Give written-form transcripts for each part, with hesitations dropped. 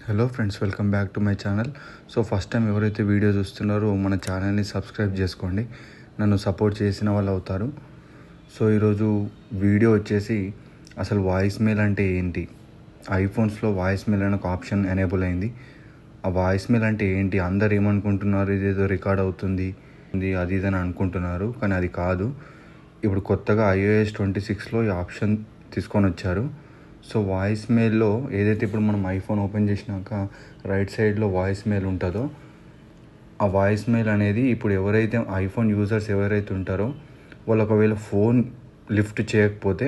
Hello friends, welcome back to my channel. So first time ఎవరైతే video చూస్తున్నారో మన ఛానల్ని సబ్స్క్రైబ్ చేసుకోండి, నన్ను సపోర్ట్ చేసిన వాళ్ళు అవుతారు. సో ఈరోజు వీడియో వచ్చేసి అసలు వాయిస్ మెయిల్ అంటే ఏంటి, ఐఫోన్స్లో వాయిస్ మెయిల్ అనే ఒక ఆప్షన్ ఎనేబుల్ అయింది. ఆ వాయిస్ మెయిల్ అంటే ఏంటి, అందరు ఏమనుకుంటున్నారు, ఇదేదో రికార్డ్ అవుతుంది అది ఇదని అనుకుంటున్నారు, కానీ అది కాదు. ఇప్పుడు కొత్తగా iOS 26లో ఈ ఆప్షన్ తీసుకొని వచ్చారు. సో వాయిస్ మెయిల్లో ఏదైతే ఇప్పుడు మనం ఐఫోన్ ఓపెన్ చేసినాక రైట్ సైడ్లో వాయిస్ మెయిల్ ఉంటుందో, ఆ వాయిస్ మెయిల్ అనేది ఇప్పుడు ఎవరైతే ఐఫోన్ యూజర్స్ ఎవరైతే ఉంటారో వాళ్ళు ఒకవేళ ఫోన్ లిఫ్ట్ చేయకపోతే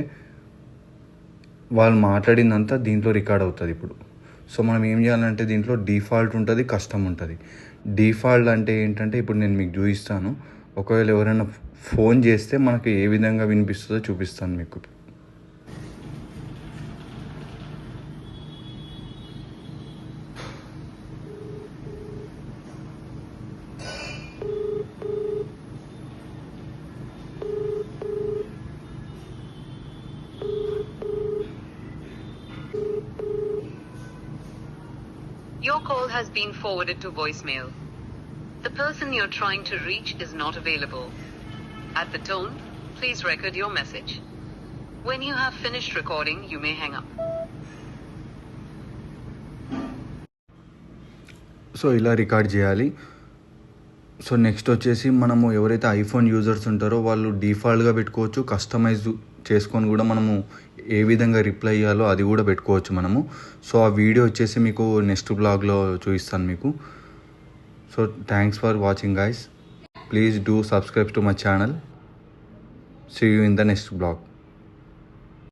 వాళ్ళు మాట్లాడిందంతా దీంట్లో రికార్డ్ అవుతుంది ఇప్పుడు. సో మనం ఏం చేయాలంటే దీంట్లో డిఫాల్ట్ ఉంటుంది, కస్టమ్ ఉంటుంది. డిఫాల్ట్ అంటే ఏంటంటే ఇప్పుడు నేను మీకు చూపిస్తాను. ఒకవేళ ఎవరైనా ఫోన్ చేస్తే మనకు ఏ విధంగా వినిపిస్తుందో చూపిస్తాను మీకు. Your call has been forwarded to voicemail. The person you're trying to reach is not available. At the tone, please record your message. When you have finished recording, you may hang up. So ఇలా record చేయాలి. So next వచ్చేసి మనము ఎవరైతే iPhone users ఉంటారో వాళ్ళు డిఫాల్ట్గా పెట్టుకోవచ్చు, customise చేసుకొని కూడా మనము ఏ విధంగా రిప్లై ఇవ్వాలో అది కూడా పెట్టుకోవచ్చు మనము. సో ఆ వీడియో వచ్చేసి మీకు నెక్స్ట్ బ్లాగ్లో చూపిస్తాను మీకు. So thanks for watching guys. Please do subscribe to my channel. See you in the next blog.